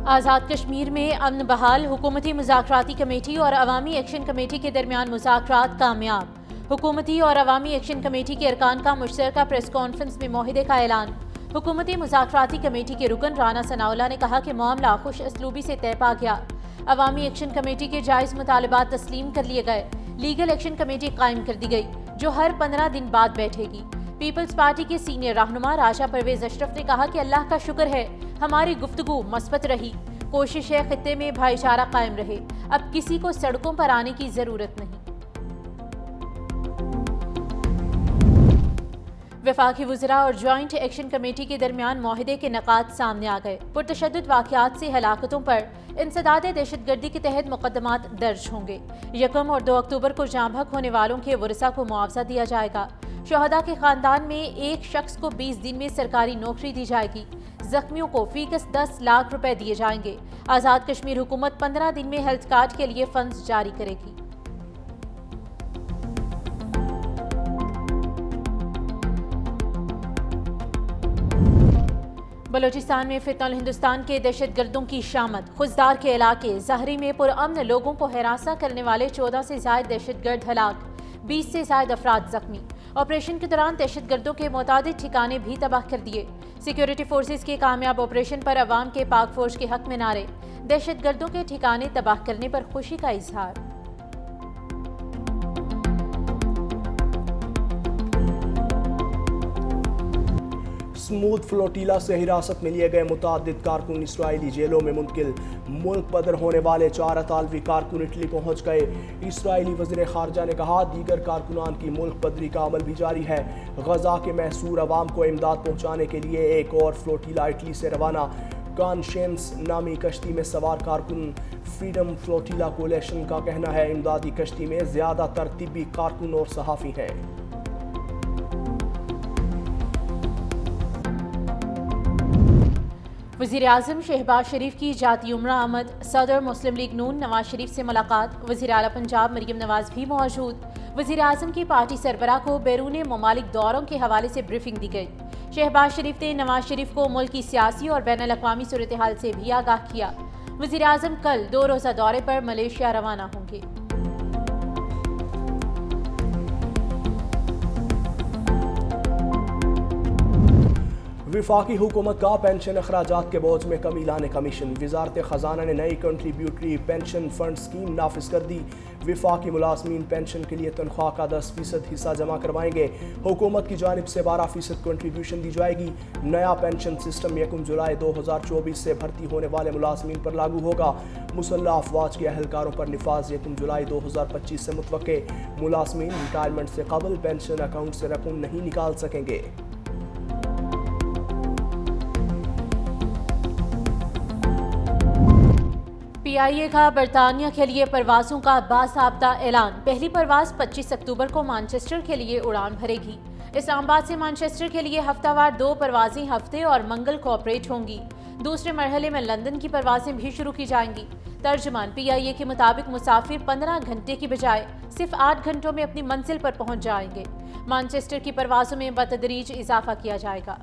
آزاد کشمیر میں امن بحال، حکومتی مذاکراتی کمیٹی اور عوامی ایکشن کمیٹی کے درمیان مذاکرات کامیاب۔ حکومتی اور عوامی ایکشن کمیٹی کے ارکان کا مشترکہ پریس کانفرنس میں معاہدے کا اعلان۔ حکومتی مذاکراتی کمیٹی کے رکن رانا ثناءاللہ نے کہا کہ معاملہ خوش اسلوبی سے طے پا گیا۔ عوامی ایکشن کمیٹی کے جائز مطالبات تسلیم کر لیے گئے۔ لیگل ایکشن کمیٹی قائم کر دی گئی جو ہر 15 دن بعد بیٹھے گی۔ پیپلز پارٹی کے سینئر رہنما راجہ پرویز اشرف نے کہا کہ اللہ کا شکر ہے ہماری گفتگو مثبت رہی، کوشش ہے خطے میں بھائی چارہ قائم رہے، اب کسی کو سڑکوں پر آنے کی ضرورت نہیں۔ وفاقی وزراء اور جوائنٹ ایکشن کمیٹی کے درمیان معاہدے کے نکات سامنے آ گئے۔ پرتشدد واقعات سے ہلاکتوں پر انسداد دہشت گردی کے تحت مقدمات درج ہوں گے۔ 1 اور 2 اکتوبر کو جاں بحق ہونے والوں کے ورثاء کو معاوضہ دیا جائے گا۔ شہداء کے خاندان میں ایک شخص کو 20 دن میں سرکاری نوکری دی جائے گی۔ زخمیوں کو فی کس 10 لاکھ روپے دیے جائیں گے۔ آزاد کشمیر حکومت 15 دن میں ہیلتھ کارڈ کے لیے فنڈز جاری کرے گی۔ بلوچستان میں فتنہ الہندوستان کے دہشت گردوں کی شامت، خزدار کے علاقے ظاہری میں پرامن لوگوں کو ہراساں کرنے والے 14 سے زائد دہشت گرد ہلاک، 20 سے زائد افراد زخمی۔ آپریشن کے دوران دہشت گردوں کے متعدد ٹھکانے بھی تباہ کر دیے۔ سیکیورٹی فورسز کے کامیاب آپریشن پر عوام کے پاک فوج کے حق میں نعرے، دہشت گردوں کے ٹھکانے تباہ کرنے پر خوشی کا اظہار۔ سمودھ فلوٹیلا سے حراست میں لیے گئے متعدد کارکن اسرائیلی جیلوں میں منتقل۔ ملک بدر ہونے والے 4 اطالوی کارکن اٹلی پہنچ گئے۔ اسرائیلی وزیر خارجہ نے کہا دیگر کارکنان کی ملک بدری کا عمل بھی جاری ہے۔ غزہ کے محصور عوام کو امداد پہنچانے کے لیے ایک اور فلوٹیلا اٹلی سے روانہ۔ کانشینس نامی کشتی میں سوار کارکن فریڈم فلوٹیلا کولیشن کا کہنا ہے امدادی کشتی میں زیادہ تر طبی کارکن اور صحافی ہیں۔ وزیر اعظم شہباز شریف کی جاتی عمرہ آمد، صدر مسلم لیگ نون نواز شریف سے ملاقات، وزیر اعلیٰ پنجاب مریم نواز بھی موجود۔ وزیر اعظم کی پارٹی سربراہ کو بیرون ممالک دوروں کے حوالے سے بریفنگ دی گئی۔ شہباز شریف نے نواز شریف کو ملک کی سیاسی اور بین الاقوامی صورتحال سے بھی آگاہ کیا۔ وزیر اعظم کل 2 روزہ دورے پر ملیشیا روانہ ہوں گے۔ وفاقی حکومت کا پینشن اخراجات کے بوجھ میں کمی لانے کا مشن، وزارت خزانہ نے نئی کنٹریبیوٹری پینشن فنڈ اسکیم نافذ کر دی۔ وفاقی ملازمین پینشن کے لیے تنخواہ کا 10% حصہ جمع کروائیں گے۔ حکومت کی جانب سے 12% کنٹریبیوشن دی جائے گی۔ نیا پینشن سسٹم 1 جولائی 2024 سے بھرتی ہونے والے ملازمین پر لاگو ہوگا۔ مسلح افواج کے اہلکاروں پر نفاذ 1 جولائی 2025 سے متوقع۔ ملازمین ریٹائرمنٹ سے قبل پینشن اکاؤنٹ سے رقم نہیں نکال سکیں گے۔ پی آئی اے کا برطانیہ کے لیے پروازوں کا باضابطہ اعلان، پہلی پرواز 25 اکتوبر کو مانچسٹر کے لیے اڑان بھرے گی۔ اسلام آباد سے مانچسٹر کے لیے ہفتہ وار 2 پروازیں ہفتے اور منگل کو آپریٹ ہوں گی۔ دوسرے مرحلے میں لندن کی پروازیں بھی شروع کی جائیں گی۔ ترجمان پی آئی اے کے مطابق مسافر 15 گھنٹے کی بجائے صرف 8 گھنٹوں میں اپنی منزل پر پہنچ جائیں گے۔ مانچسٹر کی پروازوں میں بتدریج اضافہ کیا جائے گا۔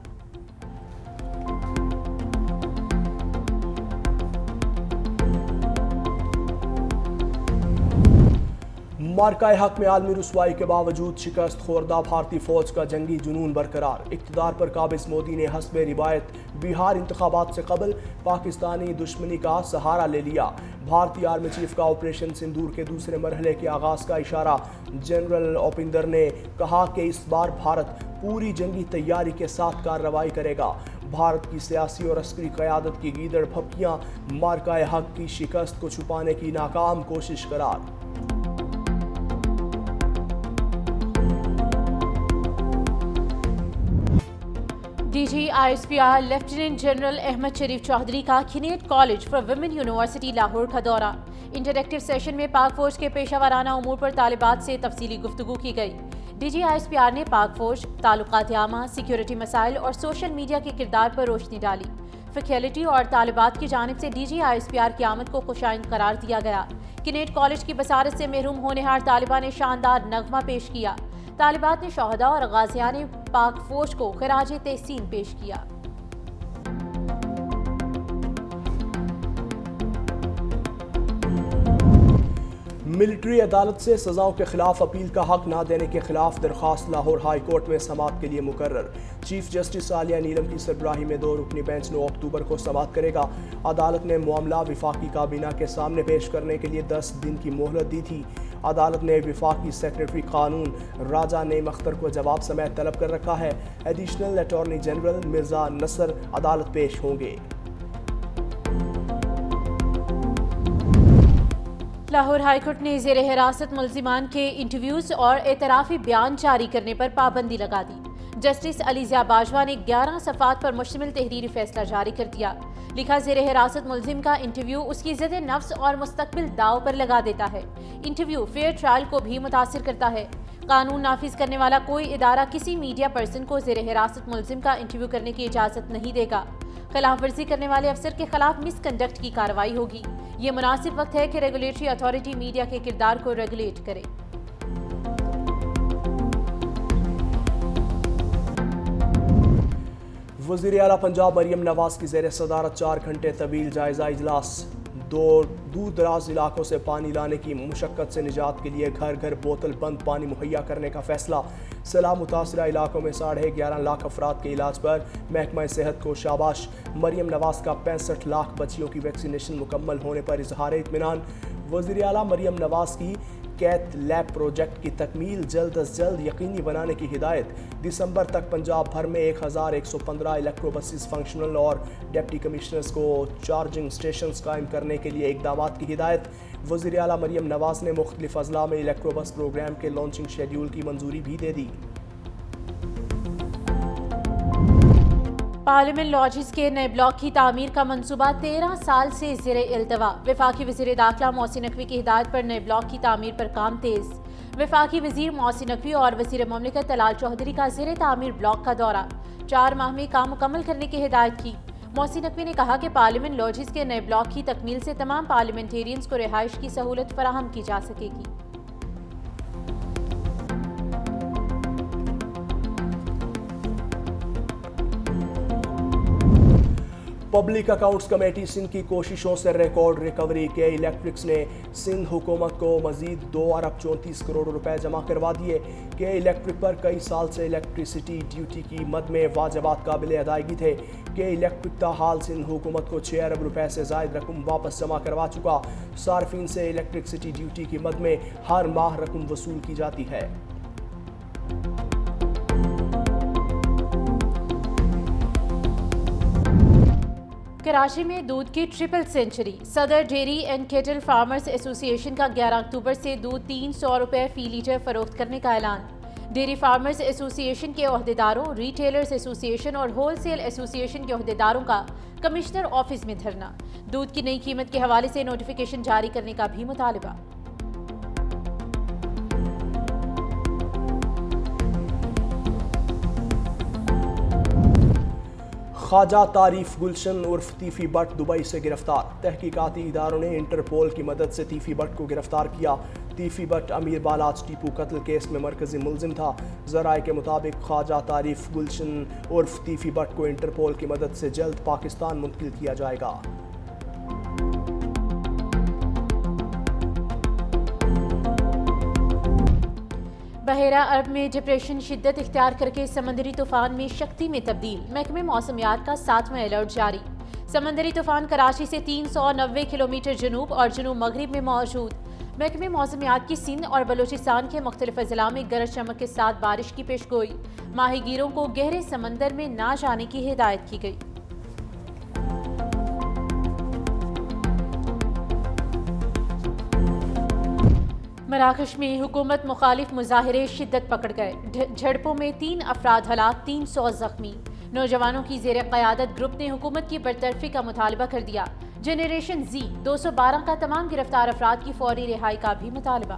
مارکہ حق میں عالمی رسوائی کے باوجود شکست خوردہ بھارتی فوج کا جنگی جنون برقرار۔ اقتدار پر قابض مودی نے حسب روایت بہار انتخابات سے قبل پاکستانی دشمنی کا سہارا لے لیا۔ بھارتی آرمی چیف کا آپریشن سندور کے دوسرے مرحلے کے آغاز کا اشارہ۔ جنرل اوپیندر نے کہا کہ اس بار بھارت پوری جنگی تیاری کے ساتھ کارروائی کرے گا۔ بھارت کی سیاسی اور عسکری قیادت کی گیدڑ پھپکیاں مارکہ حق کی شکست کو چھپانے کی ناکام کوشش قرار۔ D G I S P R lieutenant general Ahmed Sharif Chaudhry کا کھنیٹ college for women university Lahore کا دورہ۔ انٹریکٹیو سیشن میں پاک فوج کے پیشہ ورانہ امور پر طالبات سے تفصیلی گفتگو کی گئی۔ D G I S P R نے پاک فوج، تعلقات عامہ، سیکیورٹی مسائل اور سوشل میڈیا کے کردار پر روشنی ڈالی۔ فیکلٹی اور طالبات کی جانب سے D G I S P R کی آمد کو خوشائند قرار دیا گیا۔ کینیٹ کالج کی بصارت سے محروم ہونہار طالبہ نے شاندار نغمہ پیش کیا۔ طالبات نے شہداء اور غازیان پاک فوج کو خراج تحسین پیش کیا۔ ملٹری عدالت سے سزاؤں کے خلاف اپیل کا حق نہ دینے کے خلاف درخواست لاہور ہائی کورٹ میں سماعت کے لیے مقرر۔ چیف جسٹس عالیہ نیلم کی سربراہی میں 2 رکنی بینچ 9 اکتوبر کو سماعت کرے گا۔ عدالت نے معاملہ وفاقی کابینہ کے سامنے پیش کرنے کے لیے 10 دن کی مہلت دی تھی۔ عدالت نے وفاقی سیکرٹری قانون راجہ نعیم اختر کو جواب سمیت طلب کر رکھا ہے۔ ایڈیشنل اٹارنی جنرل مرزا نصر عدالت پیش ہوں گے۔ لاہور ہائی کورٹ نے زیر حراست ملزمان کے انٹرویوز اور اعترافی بیان جاری کرنے پر پابندی لگا دی۔ جسٹس علی ضیاء باجوہ نے 11 صفحات پر مشتمل تحریری فیصلہ جاری کر دیا۔ لکھا، زیر حراست ملزم کا انٹرویو اس کی عزت نفس اور مستقبل داؤ پر لگا دیتا ہے۔ انٹرویو فیئر ٹرائل کو بھی متاثر کرتا ہے۔ قانون نافذ کرنے والا کوئی ادارہ کسی میڈیا پرسن کو زیر حراست ملزم کا انٹرویو کرنے کی اجازت نہیں دے گا۔ خلاف ورزی کرنے والے افسر کے خلاف مس کنڈکٹ کی کارروائی ہوگی۔ یہ مناسب وقت ہے کہ ریگولیٹری اتھارٹی میڈیا کے کردار کو ریگولیٹ کرے۔ وزیر اعلیٰ پنجاب مریم نواز کی زیر صدارت 4 گھنٹے طویل جائزہ اجلاس۔ دور دراز علاقوں سے پانی لانے کی مشقت سے نجات کے لیے گھر گھر بوتل بند پانی مہیا کرنے کا فیصلہ۔ سیلاب متاثرہ علاقوں میں 11.5 لاکھ افراد کے علاج پر محکمہ صحت کو شاباش۔ مریم نواز کا 65 لاکھ بچیوں کی ویکسینیشن مکمل ہونے پر اظہار اطمینان۔ وزیر اعلیٰ مریم نواز کی کیتھ لیب پروجیکٹ کی تکمیل جلد از جلد یقینی بنانے کی ہدایت۔ دسمبر تک پنجاب بھر میں 1115 الیکٹرو بسز فنکشنل اور ڈپٹی کمشنرز کو چارجنگ سٹیشنز قائم کرنے کے لیے اقدامات کی ہدایت۔ وزیر اعلیٰ مریم نواز نے مختلف اضلاع میں الیکٹرو بس پروگرام کے لانچنگ شیڈیول کی منظوری بھی دے دی۔ پارلیمنٹ لاجز کے نئے بلاک کی تعمیر کا منصوبہ 13 سال سے زیر التوا۔ وفاقی وزیر داخلہ محسن نقوی کی ہدایت پر نئے بلاک کی تعمیر پر کام تیز۔ وفاقی وزیر محسن نقوی اور وزیر مملکت طلال چودھری کا زیر تعمیر بلاک کا دورہ۔ 4 ماہ میں کام مکمل کرنے کی ہدایت کی۔ محسن نقوی نے کہا کہ پارلیمنٹ لاجز کے نئے بلاک کی تکمیل سے تمام پارلیمنٹیرینز کو رہائش کی سہولت فراہم کی جا سکے گی۔ پبلک اکاؤنٹس کمیٹی سندھ کی کوششوں سے ریکارڈ ریکوری کے الیکٹرکس نے سندھ حکومت کو مزید 2 ارب 34 کروڑ روپے جمع کروا دیے۔ کے الیکٹرک پر کئی سال سے الیکٹریسٹی ڈیوٹی کی مد میں واجبات قابل ادائیگی تھے۔ کے الیکٹرک تاحال سندھ حکومت کو 6 ارب روپے سے زائد رقم واپس جمع کروا چکا۔ صارفین سے الیکٹریسٹی ڈیوٹی کی مد میں ہر ماہ رقم وصول کی جاتی ہے۔ کراچی میں دودھ کی ٹرپل سینچری۔ صدر ڈیری اینڈ کیٹل فارمرز ایسوسی ایشن کا 11 اکتوبر سے دودھ 300 روپے فی لیٹر فروخت کرنے کا اعلان۔ ڈیری فارمرز ایسوسی ایشن کے عہدیداروں، ریٹیلرز ایسوسی ایشن اور ہول سیل ایسوسی ایشن کے عہدیداروں کا کمشنر آفس میں دھرنا۔ دودھ کی نئی قیمت کے حوالے سے نوٹیفیکیشن جاری کرنے کا بھی مطالبہ۔ خواجہ تعریف گلشن عرف تیفی بٹ دبئی سے گرفتار۔ تحقیقاتی اداروں نے انٹرپول کی مدد سے تیفی بٹ کو گرفتار کیا۔ تیفی بٹ امیر بالاچ ٹیپو قتل کیس میں مرکزی ملزم تھا۔ ذرائع کے مطابق خواجہ تعریف گلشن عرف تیفی بٹ کو انٹرپول کی مدد سے جلد پاکستان منتقل کیا جائے گا۔ بحیرہ عرب میں ڈپریشن شدت اختیار کر کے سمندری طوفان میں شکتی میں تبدیل۔ محکمہ موسمیات کا 7واں الرٹ جاری۔ سمندری طوفان کراچی سے 390 کلومیٹر جنوب اور جنوب مغرب میں موجود۔ محکمہ موسمیات کی سندھ اور بلوچستان کے مختلف اضلاع میں گرج چمک کے ساتھ بارش کی پیش گوئی۔ ماہی گیروں کو گہرے سمندر میں نہ جانے کی ہدایت کی گئی۔ مراکش میں حکومت مخالف مظاہرے شدت پکڑ گئے۔ جھڑپوں میں 3 افراد ہلاک، 300 زخمی۔ نوجوانوں کی زیر قیادت گروپ نے حکومت کی برطرفی کا مطالبہ کر دیا۔ جنریشن زی 212 کا تمام گرفتار افراد کی فوری رہائی کا بھی مطالبہ۔